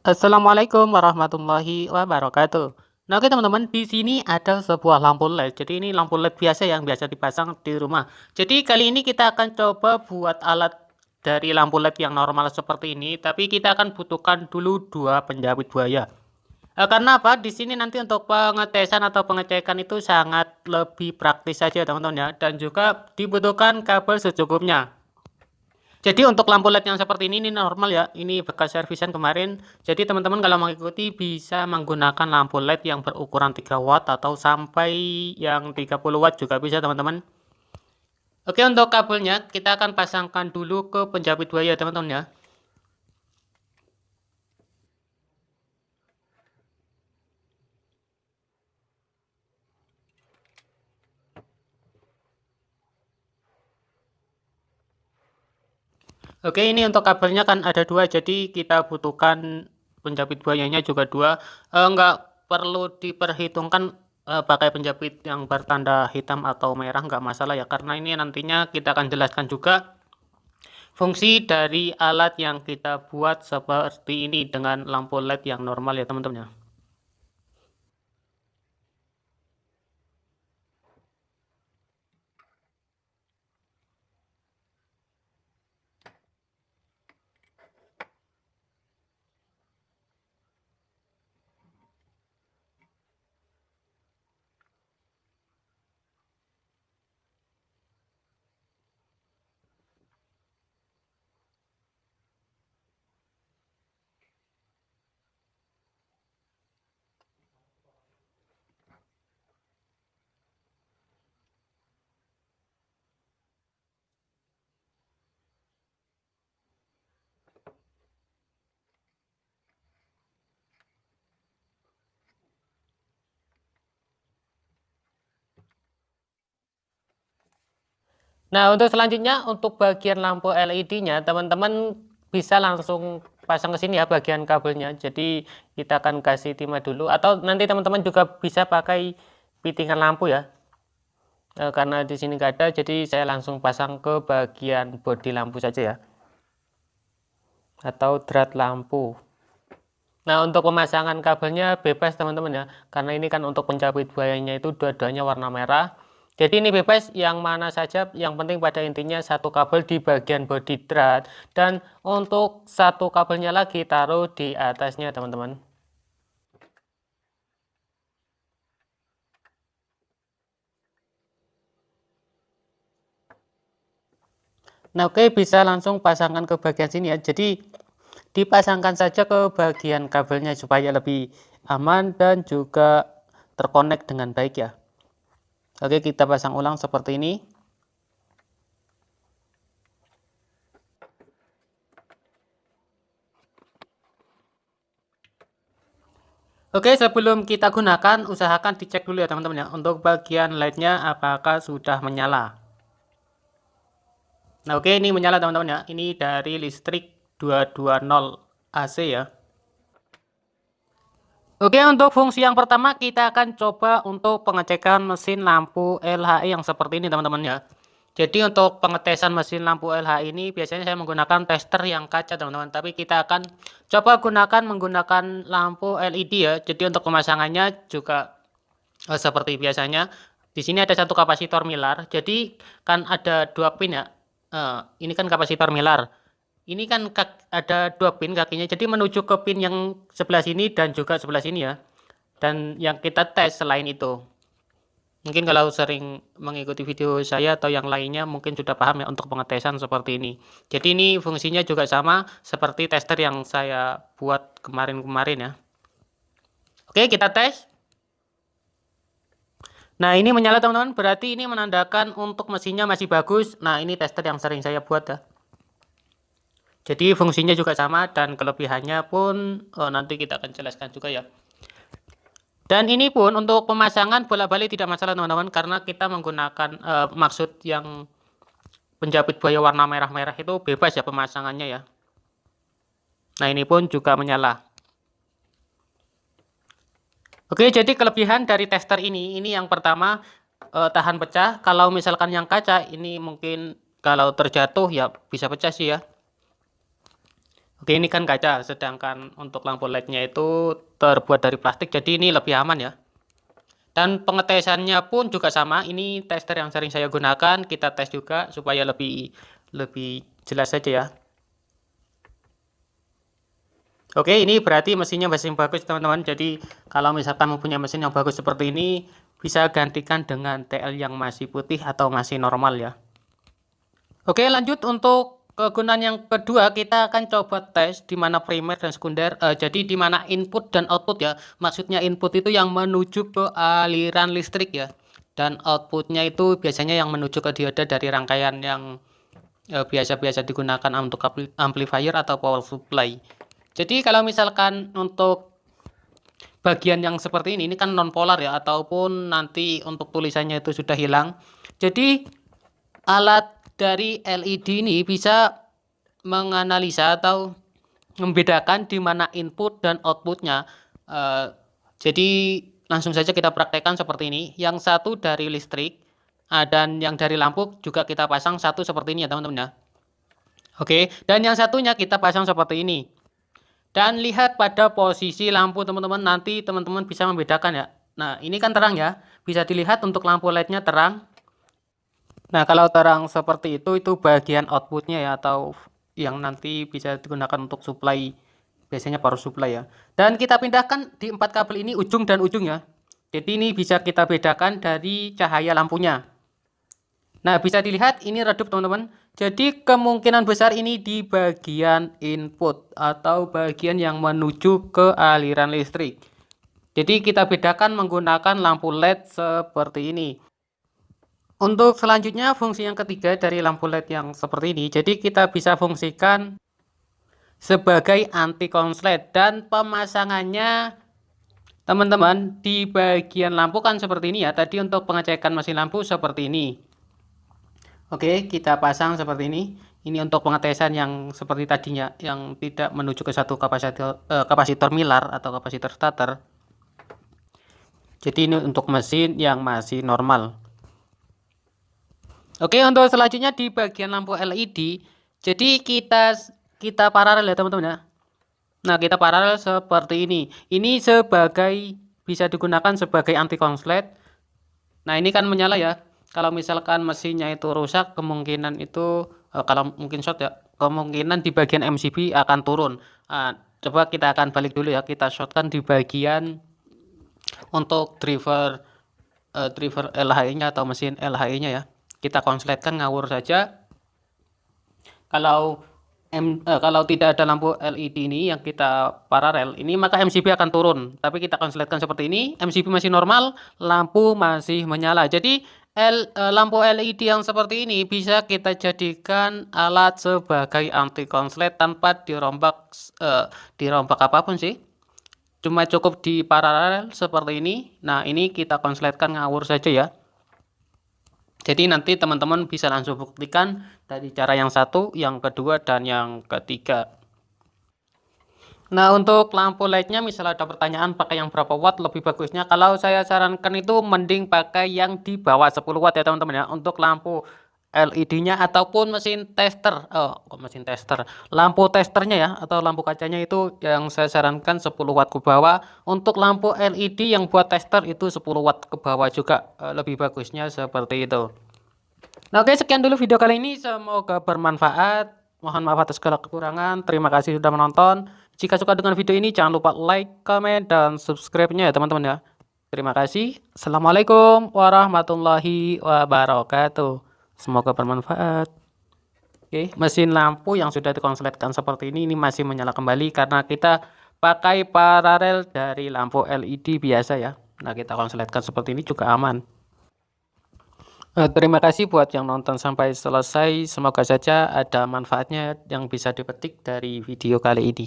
Assalamualaikum warahmatullahi wabarakatuh. Nah, oke teman-teman, di sini ada sebuah lampu LED. Jadi ini lampu LED biasa yang biasa dipasang di rumah. Jadi kali ini kita akan coba buat alat dari lampu LED yang normal seperti ini, tapi kita akan butuhkan dulu dua penjepit buaya. Karena apa? Di sini nanti untuk pengetesan atau pengecekan itu sangat lebih praktis saja teman-teman ya, dan juga dibutuhkan kabel secukupnya. Jadi untuk lampu LED yang seperti ini normal ya, ini bekas servisan kemarin. Jadi teman-teman kalau mengikuti bisa menggunakan lampu LED yang berukuran 3 watt atau sampai yang 30 watt juga bisa teman-teman. Oke, untuk kabelnya kita akan pasangkan dulu ke penjepit buaya teman-teman ya. Oke, ini untuk kabelnya kan ada dua, jadi kita butuhkan penjepit buayanya juga dua. Nggak perlu diperhitungkan pakai penjepit yang bertanda hitam atau merah, nggak masalah ya, karena ini nantinya kita akan jelaskan juga fungsi dari alat yang kita buat seperti ini dengan lampu LED yang normal ya teman-teman ya. Nah, untuk selanjutnya untuk bagian lampu LED-nya teman-teman bisa langsung pasang ke sini ya bagian kabelnya. Jadi kita akan kasih timah dulu atau nanti teman-teman juga bisa pakai pitingan lampu ya. Karena di sini nggak ada, jadi saya langsung pasang ke bagian bodi lampu saja ya, atau drat lampu. Nah, untuk pemasangan kabelnya bebas teman-teman ya, karena ini kan untuk pencapit buayanya itu dua-duanya warna merah. Jadi ini bebas yang mana saja, yang penting pada intinya satu kabel di bagian bodi drat, dan untuk satu kabelnya lagi taruh di atasnya teman-teman. Nah, oke, bisa langsung pasangkan ke bagian sini ya. Jadi dipasangkan saja ke bagian kabelnya supaya lebih aman dan juga terkonek dengan baik ya. Oke, kita pasang ulang seperti ini. Oke, sebelum kita gunakan, usahakan dicek dulu ya teman-teman ya, untuk bagian LED-nya apakah sudah menyala. Nah, oke, ini menyala teman-teman ya. Ini dari listrik 220 AC ya. Oke, untuk fungsi yang pertama kita akan coba untuk pengecekan mesin lampu LHI yang seperti ini teman-teman ya. Jadi untuk pengetesan mesin lampu LHI ini biasanya saya menggunakan tester yang kaca teman-teman. Tapi kita akan coba menggunakan lampu LED ya. Jadi untuk pemasangannya juga seperti biasanya. Di sini ada satu kapasitor milar. Jadi kan ada dua pin ya. Ini kan kapasitor milar. Ini kan ada dua pin kakinya, jadi menuju ke pin yang sebelah sini dan juga sebelah sini ya. Dan yang kita tes selain itu, mungkin kalau sering mengikuti video saya atau yang lainnya mungkin sudah paham ya untuk pengetesan seperti ini. Jadi ini fungsinya juga sama seperti tester yang saya buat kemarin-kemarin ya. Oke, kita tes. Nah, ini menyala teman-teman, berarti ini menandakan untuk mesinnya masih bagus. Nah, ini tester yang sering saya buat ya. Jadi fungsinya juga sama dan kelebihannya pun nanti kita akan jelaskan juga ya. Dan ini pun untuk pemasangan bolak-balik tidak masalah teman-teman, karena kita menggunakan maksud yang penjepit buaya warna merah-merah itu bebas ya pemasangannya ya. Nah, ini pun juga menyala. Oke, jadi kelebihan dari tester ini yang pertama tahan pecah. Kalau misalkan yang kaca ini mungkin kalau terjatuh ya bisa pecah sih ya. Oke, ini kan kaca, sedangkan untuk lampu LED-nya itu terbuat dari plastik, jadi ini lebih aman ya. Dan pengetesannya pun juga sama, ini tester yang sering saya gunakan, kita tes juga supaya lebih jelas saja ya. Oke, ini berarti mesinnya masih bagus teman-teman. Jadi kalau misalkan mempunyai mesin yang bagus seperti ini, bisa gantikan dengan TL yang masih putih atau masih normal ya. Oke, lanjut untuk kegunaan yang kedua, kita akan coba tes di mana primer dan sekunder. Jadi di mana input dan output ya. Maksudnya input itu yang menuju ke aliran listrik ya. Dan outputnya itu biasanya yang menuju ke dioda dari rangkaian yang biasa-biasa digunakan untuk amplifier atau power supply. Jadi kalau misalkan untuk bagian yang seperti ini kan non polar ya, ataupun nanti untuk tulisannya itu sudah hilang. Jadi alat dari LED ini bisa menganalisa atau membedakan di mana input dan outputnya. Jadi langsung saja kita praktekkan seperti ini. Yang satu dari listrik dan yang dari lampu juga kita pasang satu seperti ini ya teman-teman ya. Oke, dan yang satunya kita pasang seperti ini. Dan lihat pada posisi lampu teman-teman, nanti teman-teman bisa membedakan ya. Nah, ini kan terang ya, bisa dilihat untuk lampu LED-nya terang. Nah, kalau terang seperti itu bagian outputnya ya, atau yang nanti bisa digunakan untuk supply, biasanya power supply ya. Dan kita pindahkan di 4 kabel ini ujung dan ujung ya. Jadi ini bisa kita bedakan dari cahaya lampunya. Nah, bisa dilihat ini redup teman-teman. Jadi kemungkinan besar ini di bagian input atau bagian yang menuju ke aliran listrik. Jadi kita bedakan menggunakan lampu LED seperti ini. Untuk selanjutnya fungsi yang ketiga dari lampu LED yang seperti ini, jadi kita bisa fungsikan sebagai anti konslet dan pemasangannya teman-teman di bagian lampu kan seperti ini ya. Tadi untuk pengecekan mesin lampu seperti ini. Oke, kita pasang seperti ini. Ini untuk pengetesan yang seperti tadinya, yang tidak menuju ke satu kapasitor milar atau kapasitor starter. Jadi ini untuk mesin yang masih normal. Oke, untuk selanjutnya di bagian lampu LED, jadi kita paralel ya teman-teman ya. Nah, kita paralel seperti ini. Ini sebagai bisa digunakan sebagai anti konslet. Nah, ini kan menyala ya. Kalau misalkan mesinnya itu rusak, kemungkinan itu kalau mungkin short ya, kemungkinan di bagian MCB akan turun. Coba kita akan balik dulu ya. Kita shortkan di bagian untuk driver LHI-nya atau mesin LHI-nya ya. Kita konsletkan ngawur saja. Kalau tidak ada lampu LED ini yang kita paralel ini, maka MCB akan turun. Tapi kita konsletkan seperti ini, MCB masih normal, lampu masih menyala. Jadi lampu LED yang seperti ini bisa kita jadikan alat sebagai anti konslet tanpa dirombak apapun sih. Cuma cukup di paralel seperti ini. Nah, ini kita konsletkan ngawur saja ya. Jadi nanti teman-teman bisa langsung buktikan dari cara yang satu, yang kedua, dan yang ketiga. Nah, untuk lampu LED-nya misalnya ada pertanyaan pakai yang berapa watt lebih bagusnya. Kalau saya sarankan itu mending pakai yang di bawah 10 watt ya teman-teman ya. Untuk lampu LED-nya ataupun mesin tester. Mesin tester. Lampu testernya ya atau lampu kacanya itu yang saya sarankan 10 watt ke bawah. Untuk lampu LED yang buat tester itu 10 watt ke bawah juga. Lebih bagusnya seperti itu. Nah, oke, sekian dulu video kali ini. Semoga bermanfaat. Mohon maaf atas segala kekurangan. Terima kasih sudah menonton. Jika suka dengan video ini, jangan lupa like, comment, dan subscribe-nya ya teman-teman ya. Terima kasih. Assalamualaikum warahmatullahi wabarakatuh. Semoga bermanfaat. Oke, mesin lampu yang sudah dikonsletkan seperti ini masih menyala kembali karena kita pakai paralel dari lampu LED biasa ya. Nah, kita konsletkan seperti ini juga aman. Terima kasih buat yang nonton sampai selesai. Semoga saja ada manfaatnya yang bisa dipetik dari video kali ini.